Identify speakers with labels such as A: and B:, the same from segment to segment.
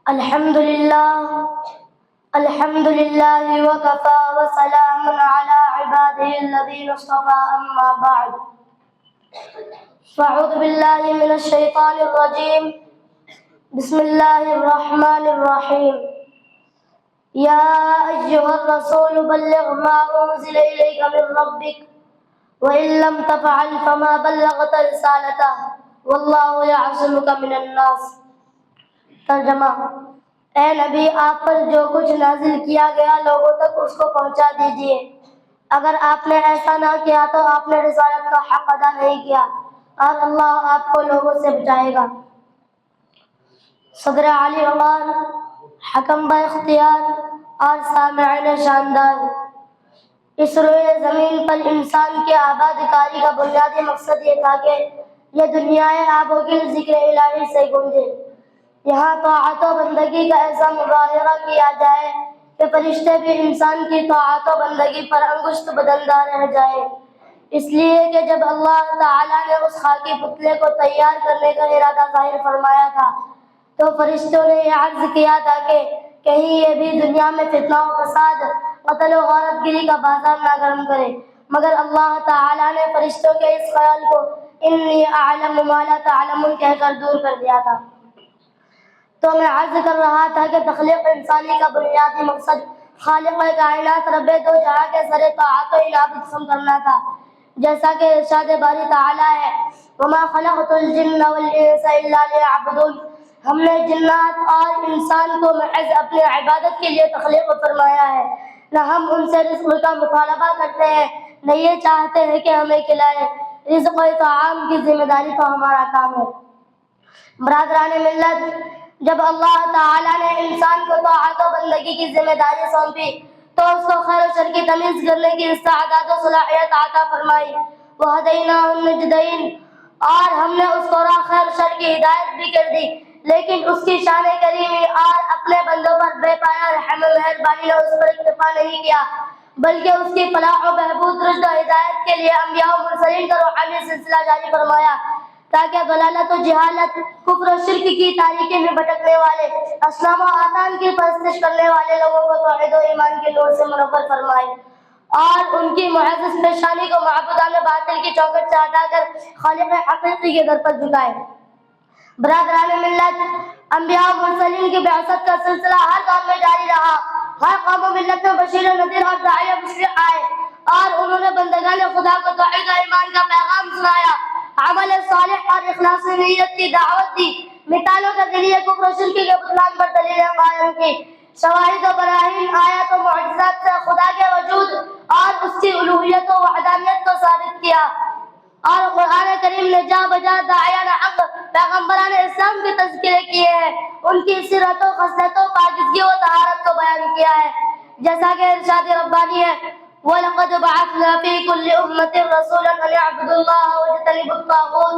A: الحمد لله وكفى وسلام على عباده الذين اصطفى أما بعد فأعوذ بالله من الشيطان الرجيم بسم الله الرحمن الرحيم يا أيها الرسول بلغ ما أنزل إليك من ربك وإن لم تفعل فما بلغت رسالته والله يعصمك من الناس۔ ترجمہ: اے نبی، آپ پر جو کچھ نازل کیا گیا لوگوں تک اس کو پہنچا دیجئے۔ اگر آپ نے ایسا نہ کیا تو آپ نے رسالت کا حق ادا نہیں کیا اور اللہ آپ کو لوگوں سے بچائے گا۔ صدر علی عمر، حکم با اختیار اور سامعین شاندار، اس روئے زمین پر انسان کی آباد کاری کا بنیادی مقصد یہ تھا کہ یہ دنیا آب و گل ذکر الہی سے گونجے۔ یہاں طاعت و بندگی کا ایسا مظاہرہ کیا جائے کہ فرشتے بھی انسان کی طاعت و بندگی پر انگشت بدندہ رہ جائیں۔ اس لیے کہ جب اللہ تعالیٰ نے اس خاکی پتلے کو تیار کرنے کا ارادہ ظاہر فرمایا تھا تو فرشتوں نے یہ عرض کیا تھا کہ کہیں یہ بھی دنیا میں فتنہ و فساد، قتل و غارت گری کا بازار نہ گرم کرے، مگر اللہ تعالیٰ نے فرشتوں کے اس خیال کو انی اعلم ما لا تعلمون کہہ کر دور کر دیا تھا۔ تو میں عرض کر رہا تھا کہ تخلیق انسانی کا بنیادی مقصد خالق کائنات رب دو جہاں کے سر طاعت و انابت خم کرنا تھا، جیسا کہ ارشاد باری تعالیٰ ہے وَمَا خَلَقْتُ الْجِنَّ وَالْإِنسَ إِلَّا لِيَعْبُدُونَ۔ ہم نے جنات اور انسان کو محض اپنی عبادت کے لیے تخلیق فرمایا ہے، نہ ہم ان سے رزق کا مطالبہ کرتے ہیں نہ یہ چاہتے ہیں کہ ہمیں کھلائے۔ رزق و طعام کی ذمہ داری تو ہمارا کام ہے۔ برادران ملت، جب اللہ تعالیٰ نے انسان کو طاعت و بندگی کی ذمہ داری سونپی تو اس کو خیر و شر کی تمیز کرنے کی استعداد و صلاحیت عطا فرمائی۔ وَهَدَيْنَاهُ النَّجْدَيْنِ، اور ہم نے اس کو راہ خیر و شر کی ہدایت بھی کر دی، لیکن اس کی شان کریمی اور اپنے بندوں پر بے پایہ رحم و مہربانی نے اس پر اکتفا نہیں کیا، بلکہ اس کی فلاح و بہبود، رشد و ہدایت کے لیے انبیاء و مرسلین کا روحانی سلسلہ جاری فرمایا تاکہ ضلالت و جہالت، کفر و شرک کی تاریکی میں بھٹکنے والے، اصنام و اوثان کی پرستش کرنے والے لوگوں کو توحید و ایمان کے نور سے منور فرمائے اور ان کی معزز پیشانی کو معبودان باطل کی چوکھٹ سے ہٹا کر خالق حقیقی کے در پر جھکائے۔ برادران ملت، انبیاء و مرسلین کی بعثت کا سلسلہ ہر دور میں جاری رہا۔ ہر قوم و ملت میں بشیر و نذیر اور داعی و مشرق آئے اور انہوں نے بندگان خدا کو توحید و ایمان کا پیغام سنایا، عمل صالح اور اخلاص نیت کی دعوت دی، مثالوں کے ذریعے کفر و شرک کے بطلان پر دلیلیں قائم کی، شواہد و براہین، آیات و معجزات سے خدا کے وجود اور اس کی الوہیت و وحدانیت کو ثابت کیا، اور قرآن کریم نے جا بجا داعیان حق پیغمبران اسلام کے تذکرے کیے ہیں، ان کی سیرت و خصلت و پاکیزگی و طہارت کو بیان کیا ہے، جیسا کہ ارشاد ربانی ہے وَلَقَدْ بَعَثْنَا فِي كُلِّ أُمَّةٍ رَسُولًا أَنِ اعْبُدُوا اللَّهَ وَاجْتَنِبُوا الطَّاغُوتَ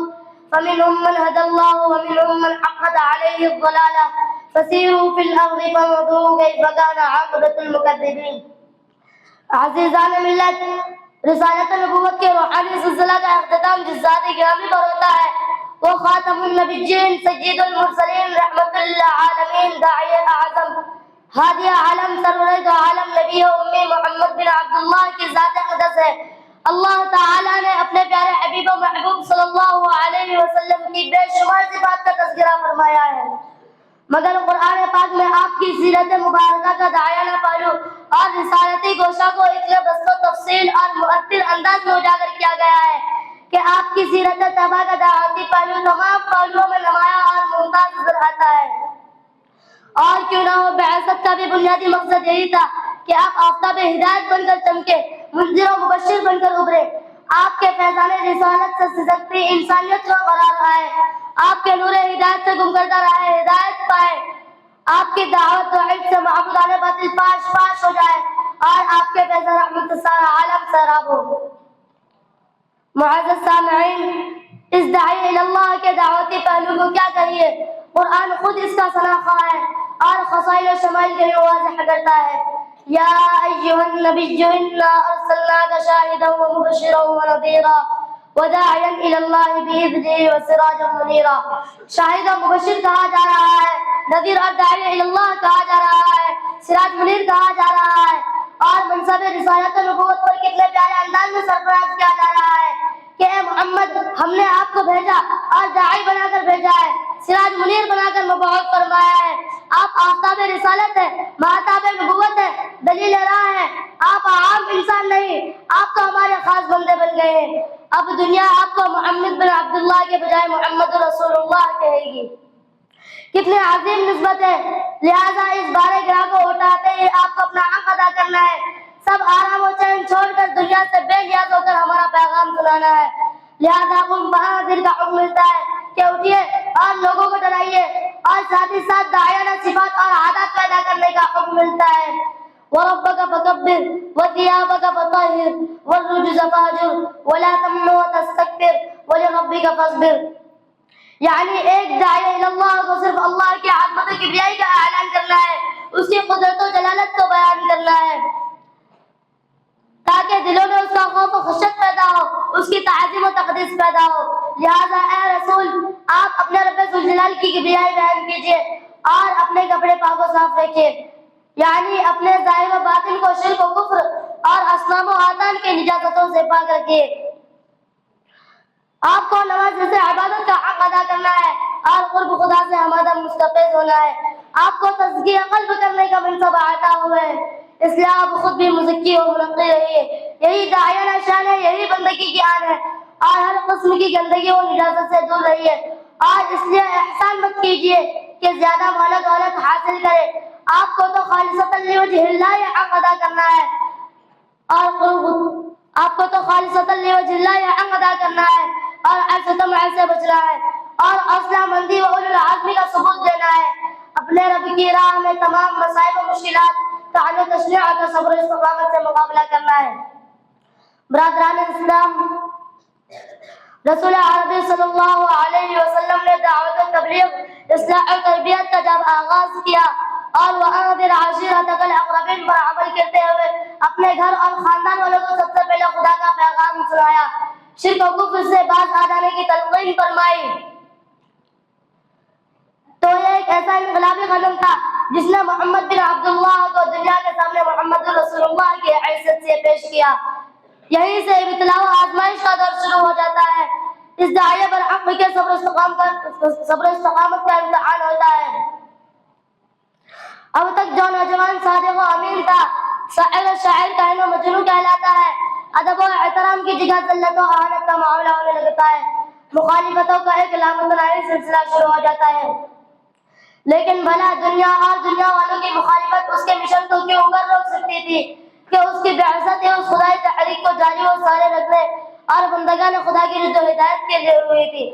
A: فَمِنْهُمْ مَنْ هَدَى اللَّهُ وَمِنْهُمْ مَنْ حَقَّتْ عَلَيْهِ الضَّلَالَةُ فَسِيرُوا فِي الْأَرْضِ فَانظُرُوا كَيْفَ كَانَ عَاقِبَةُ الْمُكَذِّبِينَ۔ عزیزان ملت، رسالت نبوت کے روحانی سلسلہ کا اختتام جس ذات گرامی پر ہوتا ہے وہ خاتم النبیین، سید المرسلین، رحمت للعالمین، داعی اعظم، ہادی عالم، سرور دو عالم، نبی امی محمد بن عبداللہ کی ذات اقدس ہے۔ اللہ تعالیٰ نے اپنے پیارے حبیب و محبوب صلی اللہ علیہ وسلم کی بے شمار صفات کا تذکرہ فرمایا ہے، مگر قرآن پاک میں آپ کی سیرت مبارکہ کا داعیانہ پہلو اور رسالتی گوشہ کو اتنے بسط و تفصیل اور مؤثر انداز میں اجاگر کیا گیا ہے کہ آپ کی سیرت طیبہ کا دعوتی پہلو تمام پہلوؤں میں نمایاں اور ممتاز نظر آتا ہے۔ اور کیوں نہ ہو، بعثت کا بھی بنیادی مقصد یہی تھا کہ آپ آفتاب ہدایت بن کر چمکے، منذر و مبشر بن کر ابھرے، آپ کے فیضان رسالت سے سزکتی انسانیت کو قرار آئے، آپ کے نور ہدایت سے گم کردہ راہ ہدایت پائے، آپ کی دعوت توحید سے معبودان باطل پاش پاش ہو جائے اور آپ کے فیض رحمت سارا عالم سیراب ہو۔ معزز سامعین، اس داعی اللہ کے دعوتی پہلو کو کیا کہیے، قرآن خود اس کا ثناخواہ ہے اور خصائل و شمائل کے لیے واضح کرتا ہے یا ایھا النبی انا ارسلناک شاہدا ومبشرا ونذیرا وداعیا الی اللہ باذنہ وسراجا منیرا۔ شاہد و مبشر کہا جا رہا ہے نذیر اور داعی اللہ کہا جا رہا ہے، سراج منیر کہا جا رہا ہے، اور منصب رسالت و نبوت پر کتنے پیارے انداز میں سرفراز کیا جا رہا ہے کہ اے محمد ہم نے آپ کو بھیجا اور داعی بنا کر بھیجا ہے، سراج منیر بنا کر مبعوث فرمایا ہے۔ آپ آفتاب رسالت ہے، مہتاب نبوت ہے، دلیل راہ ہے، آپ عام انسان نہیں، آپ تو ہمارے خاص بندے بن گئے ہیں۔ اب دنیا آپ کو محمد بن عبداللہ کے بجائے محمد رسول اللہ کہے گی۔ کتنے عظیم نسبت ہے، لہذا اس بارے گراہ کو اٹھاتے ہی آپ کو اپنا حق ادا کرنا ہے، سب آرام و چین چھوڑ کر دنیا سے بے نیاز ہو کر ہمارا پیغام سنانا ہے۔ لہذا قم فانذر کا حکم ملتا ہے کہ اٹھیے اور لوگوں کو ڈرائیے، اور ساتھ ہی ساتھ داعیانہ صفات اور عادات پیدا کرنے کا حکم ملتا ہے۔ وَرَبَّكَ فَكَبِّرْ وَثِيَابَكَ فَطَهِّرْ وَالرُّجْزَ فَاهْجُرْ وَلَا تَمْنُنْ وَتَسْتَكْبِرْ وَلِرَبِّكَ فَاصْبِرْ۔ یعنی ایک داعی اللہ کو صرف اللہ کی عظمت و کبریائی کا اعلان کرنا ہے، اس کی قدرت و جلالت کو بیان کرنا ہے، تاکہ دلوں میں اس کا خوف و خشیت پیدا ہو، اس کی تعظیم و تقدیس پیدا ہو۔ لہذا اے رسول آپ اپنے رب ذوالجلال کی کبریائی بیان کیجیے اور اپنے کپڑے پاک و صاف رکھیے، یعنی اپنے ظاہر و باطن کو شرک و کفر اور اصنام و اوثان کے نجاستوں سے پاک رکھیے۔ آپ کو نماز سے عبادت کا حق ادا کرنا ہے اور قرب خدا سے ہمدم مستفیض ہونا ہے۔ آپ کو تزکیہ قلب کرنے کا منصب عطا ہوا ہے، اس لیے آپ خود بھی مزکی و منقی رہیے۔ یہی داعیانہ شان ہے، یہی بندگی کی آن ہے، اور ہر قسم کی گندگی و نجاست سے دور رہیے۔ اور اس لیے احسان مت کیجیے کہ زیادہ مال و دولت حاصل کرے، آپ کو تو خالصۃ لوجہ اللہ حق ادا کرنا ہے، اور آپ کو تو خالصۃ لوجہ اللہ حق ادا کرنا ہے، اور عجز و طمع سے بچنا ہے، اور حوصلہ مندی و اولو العزم کا ثبوت دینا ہے۔ اپنے رب کی راہ میں تمام مصائب و مشکلات، طعن و تشنیع کا صبر و استقامت سے مقابلہ کرنا ہے۔ برادران اسلام، رسول عربی صلی اللہ علیہ وسلم نے دعوت و تبلیغ، اصلاح و تربیت کا جب آغاز کیا اور وَأَنذِرْ عَشِيرَتَكَ الْأَقْرَبِينَ پر عمل کرتے ہوئے اپنے گھر اور خاندان والوں کو سب سے پہلے خدا کا پیغام سنایا، شرک و کفر سے باز آ جانے کی تلقین فرمائی، تو یہ ایک ایسا انقلابی قدم تھا جس نے محمد بن عبداللہ کو دنیا کے سامنے محمد رسول اللہ کی حیثیت سے پیش کیا۔ یہیں سے ابتلاء و آزمائش کا دور شروع ہو جاتا ہے، اس داعیے پر حق کے صبر و استقامت کا امتحان ہوتا ہے۔ اب تک جو نوجوان صادق و امین تھا، شاعر کہنے مجنون کہلاتا ہے، ادب و احترام کی جگہ ذلت و اہانت کا معاملہ ہونے لگتا ہے، مخالفتوں کا ایک لامتناہی سلسلہ شروع ہو جاتا ہے۔ لیکن بھلا دنیا اور دنیا والوں کی مخالفت اس کے مشن کو کیوں کر روک سکتی تھی کہ اس کی بعثت اس خدائی تحریک کو جاری و سارے رکھنے اور بندگان خدا کی رد و ہدایت کے لیے ہوئی تھی۔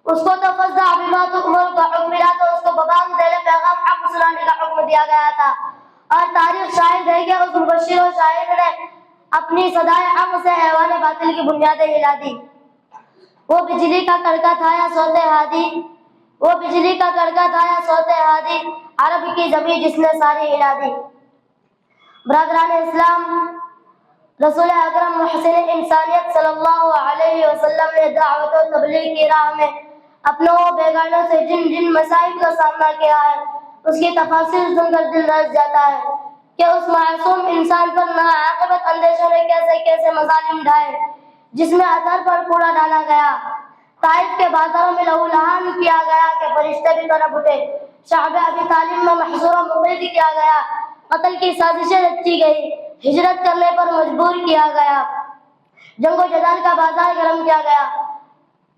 A: اس کو تو فَاصْدَعْ بِمَا تُؤْمَرُ کا حکم ملا تو اس کو بباغ دل پیغام حق سنانے کا حکم دیا گیا تھا، اور تاریخ شاہد ہے کہ اس مبشر و شاہد نے اپنی صدائے حق سے ایوان باطل کی بنیادیں ہلا دی۔ وہ بجلی کا کڑکا تھا یا صوت ہادی، وہ بجلی کا کڑکا تھا یا صوت ہادی، عرب کی زمین جس نے ساری ہلا دی۔ برادران اسلام، رسول اکرم محسن انسانیت صلی اللہ علیہ وسلم نے دعوت و تبلیغ کی راہ میں اپنوں و بیگانوں سے جن جن مصائب کا سامنا کیا ہے، اس کی تفاصیل سن کر دل رس جاتا ہے کہ اس معصوم انسان پر ناعاقبت اندیشوں نے کیسے کیسے مظالم ڈھائے، جس میں اثر پر کوڑا ڈالا گیا، طائف کے بازاروں میں لہو لہان کیا گیا کہ فرشتے بھی طرف اٹھے، شعب ابی طالب میں محصور و مقید کیا گیا، قتل کی سازشیں رچی گئی، ہجرت کرنے پر مجبور کیا گیا، جنگ و جدال کا بازار گرم کیا گیا،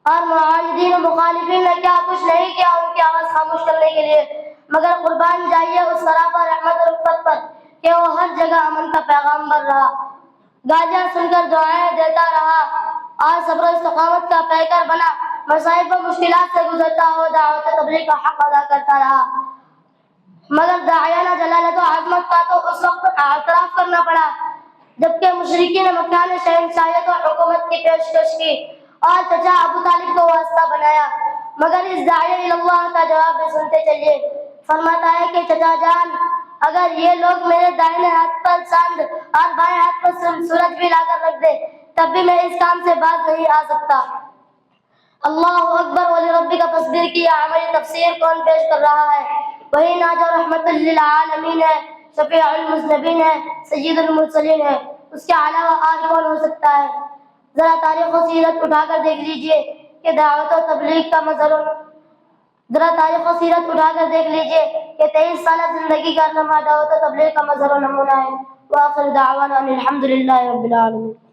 A: اور معاندین و مخالفین نے کیا کچھ نہیں کیا ان کی آواز خاموش کرنے کے لیے، مگر قربان جائیے اس سراپا رحمت و رفت پر کہ وہ ہر جگہ امن کا پیغام بر رہا، گالیاں سن کر دعائیں دیتا رہا، اور صبر و استقامت کا پیکر بنا، مصائب و مشکلات سے گزرتا ہوا دعوت و تبلیغ کا حق ادا کرتا رہا۔ مگر داعیانہ جلالت و عظمت کا تو اس وقت اعتراف کرنا پڑا جبکہ مشرکین مکہ نے شہنشاہیت و حکومت کی پیشکش کی اور چچا ابو طالب کو واسطہ بنایا، مگر اس داعی اللہ کا جواب بھی سنتے چلیے۔ فرماتا ہے کہ چچا جان، اگر یہ لوگ میرے دائیں ہاتھ پر چاند اور بائیں ہاتھ پر سورج بھی لا کر رکھ دے تب بھی میں اس کام سے باز نہیں آ سکتا۔ اللہ اکبر ولی ربی کا تصویر کی عملی تفسیر کون پیش کر رہا ہے؟ وہی نہ جو رحمت للعالمین ہے، شفیع المذنبین ہے، سید المرسلین ہے، اس کے علاوہ اور کون ہو سکتا ہے؟ ذرا تاریخ و سیرت اٹھا کر دیکھ لیجئے کہ دعوت و تبلیغ کا دیکھ لیجئے کہ 23 سالہ زندگی کا نمہ دعوت و تبلیغ کا مظہر و نمونہ ہے۔ وآخر دعوانا ان الحمد للہ رب العالمین۔